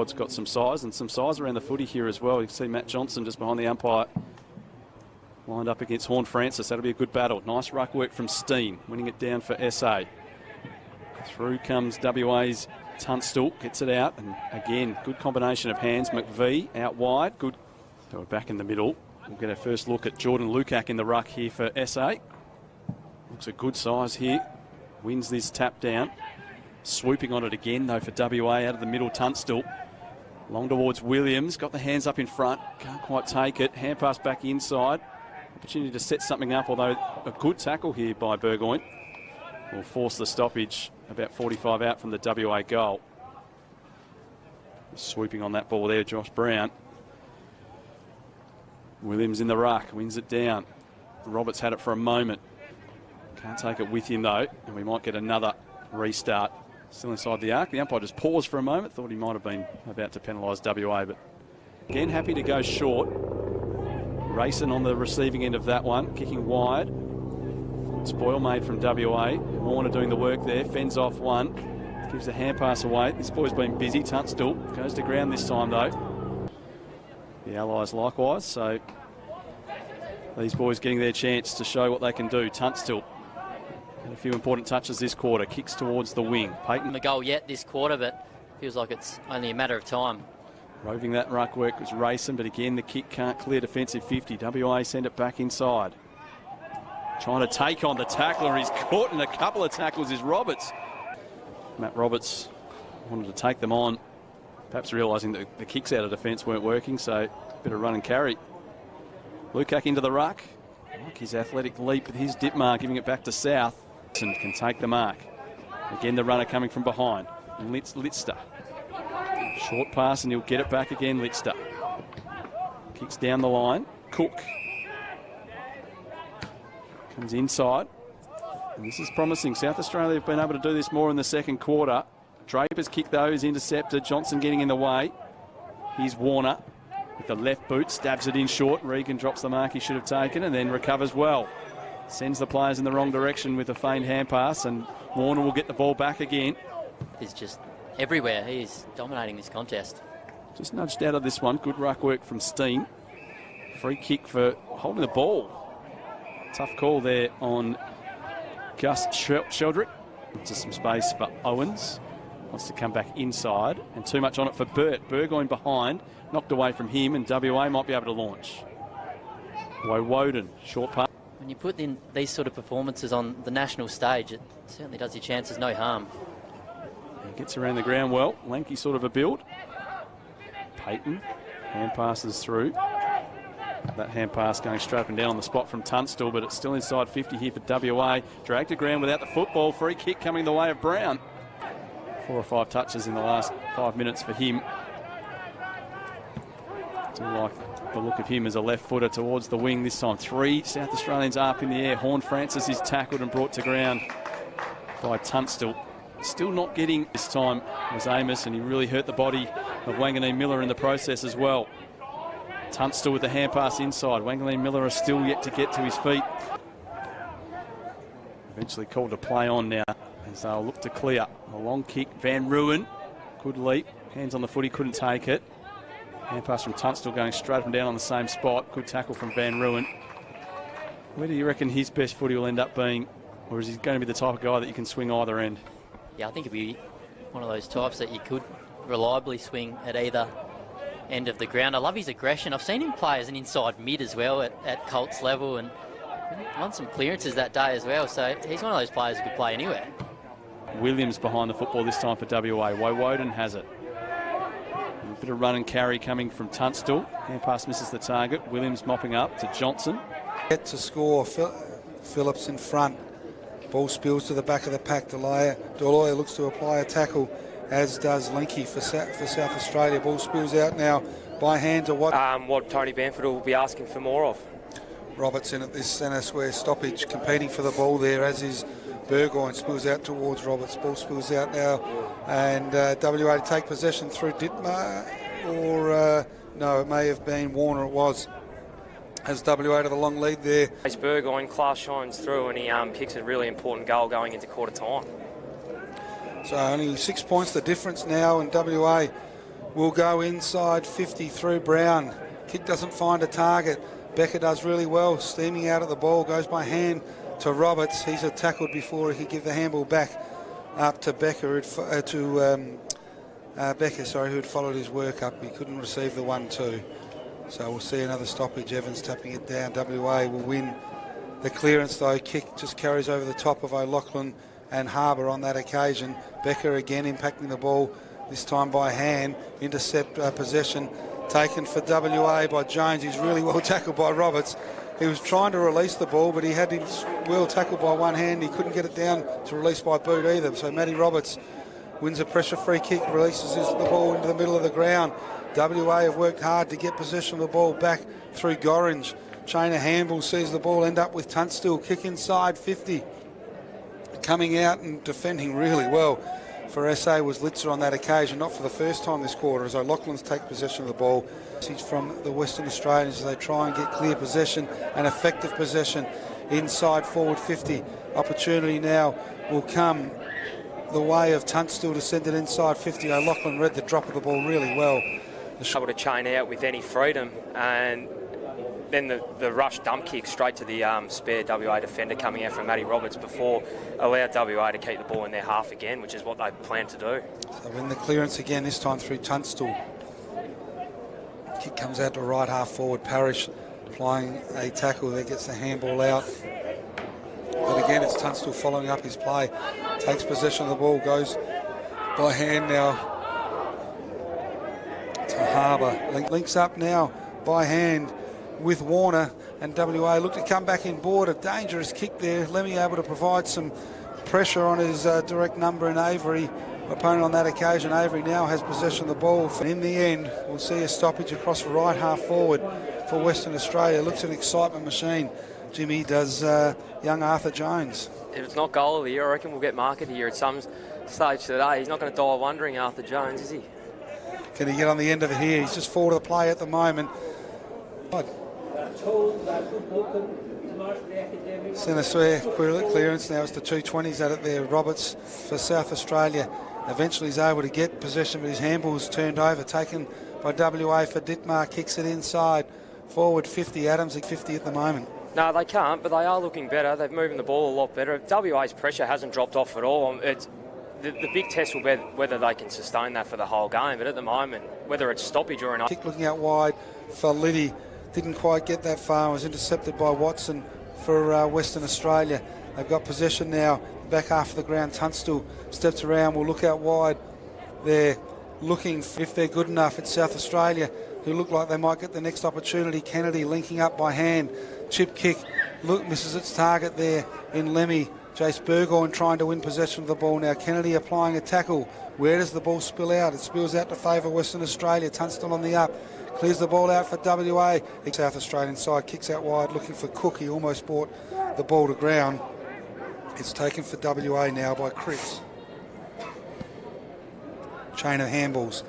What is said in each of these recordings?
squad's got some size, and some size around the footy here as well. You can see Matt Johnson just behind the umpire, lined up against Horn Francis. That'll be a good battle. Nice ruck work from Steen, winning it down for SA. Through comes WA's Tunstill, gets it out, and again, good combination of hands. McVee out wide, good. So we're back in the middle. We'll get our first look at Jordan Lukac in the ruck here for SA. Looks a good size here. Wins this tap down. Swooping on it again, though, for WA out of the middle, Tunstill. Long towards Williams, got the hands up in front, can't quite take it. Hand pass back inside. Opportunity to set something up, although a good tackle here by Burgoyne will force the stoppage about 45 out from the WA goal. Swooping on that ball there, Josh Brown. Williams in the ruck, wins it down. Roberts had it for a moment. Can't take it with him, though, and we might get another restart. Still inside the arc. The umpire just paused for a moment. Thought he might have been about to penalise WA, but again, happy to go short. Racing on the receiving end of that one, kicking wide. Spoil made from WA. Warner doing the work there. Fends off one. Gives the hand pass away. This boy's been busy. Tunstill goes to ground this time, though. The Allies likewise, so these boys getting their chance to show what they can do. Tunstill. And a few important touches this quarter. Kicks towards the wing. Payton. The goal yet this quarter, but feels like it's only a matter of time. Roving that ruck work was racing, but again the kick can't clear defensive 50. WA send it back inside. Trying to take on the tackler. He's caught in a couple of tackles is Roberts. Matt Roberts wanted to take them on, perhaps realising that the kicks out of defence weren't working, so a bit of run and carry. Lukac into the ruck. Like his athletic leap with his dip mark, giving it back to South. And can take the mark. Again, the runner coming from behind. Litster. Short pass and he'll get it back again, Litster. Kicks down the line. Cook. Comes inside. And this is promising. South Australia have been able to do this more in the second quarter. Draper's kick, though, is intercepted. Johnson getting in the way. Here's Warner with the left boot. Stabs it in short. Regan drops the mark he should have taken and then recovers well. Sends the players in the wrong direction with a feigned hand pass, and Warner will get the ball back again. He's just everywhere. He's dominating this contest. Just nudged out of this one. Good ruck work from Steen. Free kick for holding the ball. Tough call there on Gus Sheldrick. Into some space for Owens. Wants to come back inside, and too much on it for Burt. Burgoyne behind, knocked away from him, and WA might be able to launch. Woden, short pass. When you put in these sort of performances on the national stage, it certainly does your chances no harm. He gets around the ground well. Lanky sort of a build. Payton, hand passes through. That hand pass going straight up and down on the spot from Tunstill, but it's still inside 50 here for WA. Dragged to ground without the football. Free kick coming the way of Brown. 4 or 5 touches in the last 5 minutes for him. Do like the look of him as a left footer towards the wing this time. 3 South Australians up in the air. Horn Francis is tackled and brought to ground by Tunstill. Still not getting this time was Amos, and he really hurt the body of Wanganeen Miller in the process as well. Tunstill with the hand pass inside. Wanganeen Miller is still yet to get to his feet. Eventually called to play on now as they'll look to clear. A long kick. Van Ruin. Good leap. Hands on the footy, couldn't take it. Hand pass from Tunstill going straight up and down on the same spot. Good tackle from Van Ruin. Where do you reckon his best footy will end up being? Or is he going to be the type of guy that you can swing either end? Yeah, I think he'd be one of those types that you could reliably swing at either end of the ground. I love his aggression. I've seen him play as an inside mid as well at Colts level, and won some clearances that day as well. So he's one of those players who could play anywhere. Williams behind the football this time for WA. Woden has it. A bit of run and carry coming from Tunstill. Hand pass misses the target. Williams mopping up to Johnson. Get to score. Phillips in front. Ball spills to the back of the pack. Deloya looks to apply a tackle, as does Linky for South Australia. Ball spills out now by hands or what? What Tony Bamford will be asking for more of. Robertson at this centre square stoppage, competing for the ball there, as is Burgoyne. Spills out towards Roberts. Ball spills out now, and WA to take possession through Dittmar, or no, it may have been Warner. It was. Has WA to the long lead there. As Burgoyne, class shines through, and he kicks a really important goal going into quarter time. So only 6 points the difference now, and WA will go inside 50 through Brown. Kick doesn't find a target. Becker does really well, steaming out at the ball, goes by hand to Roberts. He's tackled before he could give the handball back up to Becker, Becker, who had followed his work up. He couldn't receive the 1-2. So we'll see another stoppage. Evans tapping it down. WA will win the clearance though. Kick just carries over the top of O'Loughlin and Harbour on that occasion. Becker again impacting the ball, this time by hand. Intercept possession taken for WA by Jones. He's really well tackled by Roberts. He was trying to release the ball, but he had him well tackled by one hand. He couldn't get it down to release by boot either. So Matty Roberts wins a pressure free kick, releases the ball into the middle of the ground. WA have worked hard to get possession of the ball back through Gorringe. Chain of handball sees the ball end up with Tunstill. Kick inside 50. Coming out and defending really well for SA was Litzer on that occasion, not for the first time this quarter, as O'Loughlin's take possession of the ball. Message from the Western Australians as they try and get clear possession and effective possession inside forward 50. Opportunity now will come the way of Tunstill to send it inside 50. O'Loughlin read the drop of the ball really well. Able to chain out with any freedom, and then the rush dump kick straight to the spare WA defender coming out from Matty Roberts before allowed WA to keep the ball in their half again, which is what they planned to do. So win the clearance again, this time through Tunstill. Kick comes out to right half forward. Parrish applying a tackle that gets the handball out. But again, it's Tunstill following up his play. Takes possession of the ball, goes by hand now to Harbour. Links up now by hand with Warner, and WA look to come back in board. A dangerous kick there. Lemmy able to provide some pressure on his direct number in Avery. Opponent on that occasion, Avery now has possession of the ball. In the end, we'll see a stoppage across the right half forward for Western Australia. Looks an excitement machine. Jimmy does young Arthur Jones. If it's not goal of the year, I reckon we'll get market here at some stage today. He's not going to die wondering, Arthur Jones, is he? Can he get on the end of it here? He's just forward of the play at the moment. Centre square clearance now. It's the 220s at it there. Roberts for South Australia. Eventually he's able to get possession, but his handball's turned over, taken by WA for Dittmar. Kicks it inside forward 50. Adams at 50 at the moment. No, they can't, but they are looking better. They're moving the ball a lot better. WA's pressure hasn't dropped off at all. It's the big test will be whether they can sustain that for the whole game. But at the moment, whether it's stoppage or an kick looking out wide for Liddy, didn't quite get that far. Was intercepted by Watson for Western Australia. They've got possession now. Back half of the ground. Tunstill steps around. Will look out wide. They're looking if they're good enough. It's South Australia who look like they might get the next opportunity. Kennedy linking up by hand. Chip kick. Look, misses its target there in Lemmy. Jace Burgoyne trying to win possession of the ball now. Kennedy applying a tackle. Where does the ball spill out? It spills out to favour Western Australia. Tunstill on the up. Clears the ball out for WA. South Australian side kicks out wide looking for Cook. He almost brought the ball to ground. It's taken for WA now by Cripps. Chain of handballs.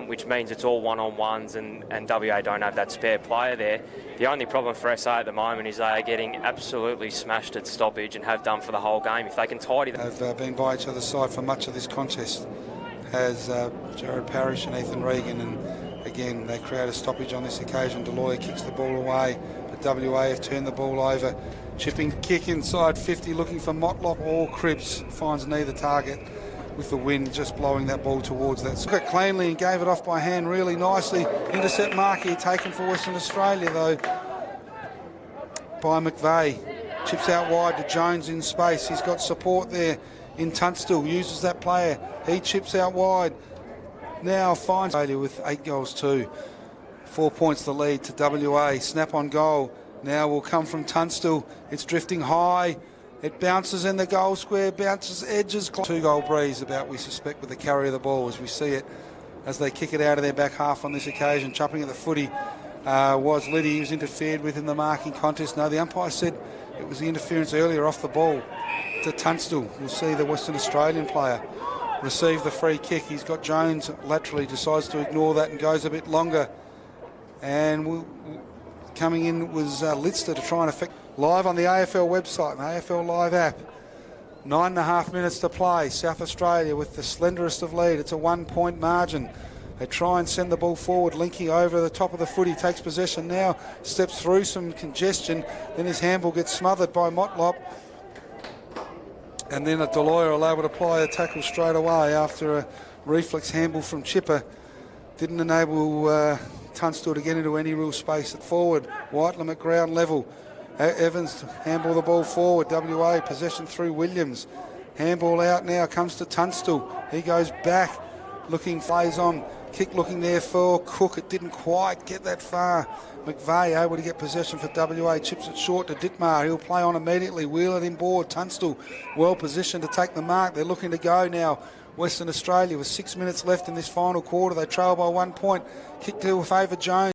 Which means it's all one-on-ones and WA don't have that spare player there. The only problem for SA at the moment is they are getting absolutely smashed at stoppage and have done for the whole game. If they can tidy that... Have been by each other's side for much of this contest. Has Jared Parrish and Ethan Regan, and again they create a stoppage on this occasion. Deloya kicks the ball away, but WA have turned the ball over. Chipping kick inside 50 looking for Motlop or Cripps. Finds neither target with the wind just blowing that ball towards that. Took it cleanly and gave it off by hand really nicely. Intercept mark here taken for Western Australia though by McVeigh. Chips out wide to Jones in space. He's got support there in Tunstill. Uses that player. He chips out wide. Now finds Australia with 8 goals too. 4 points the lead to WA. Snap on goal. Now will come from Tunstill. It's drifting high. It bounces in the goal square, bounces edges. 2-goal breeze about, we suspect, with the carry of the ball as we see it as they kick it out of their back half on this occasion. Chopping at the footy was Liddy. He was interfered with in the marking contest. No, the umpire said it was the interference earlier off the ball to Tunstill. We'll see the Western Australian player receive the free kick. He's got Jones laterally, decides to ignore that and goes a bit longer. And coming in was Litster to try and affect. Live on the AFL website and AFL Live app. 9.5 minutes to play. South Australia with the slenderest of lead. It's a 1-point margin. They try and send the ball forward. Linky over the top of the footy, takes possession now, steps through some congestion. Then his handball gets smothered by Motlop. And then a Deloyer will able to apply a tackle straight away after a reflex handball from Chipper. Didn't enable Tunstill to get into any real space at forward. Whitelam at ground level. Evans handball the ball forward. WA possession through Williams. Handball out now, comes to Tunstill. He goes back, looking, plays on. Kick looking there for Cook. It didn't quite get that far. McVeigh able to get possession for WA. Chips it short to Dittmar. He'll play on immediately. Wheel it inboard. Tunstill well positioned to take the mark. They're looking to go now. Western Australia with 6 minutes left in this final quarter. They trail by 1 point. Kick to favour Jones.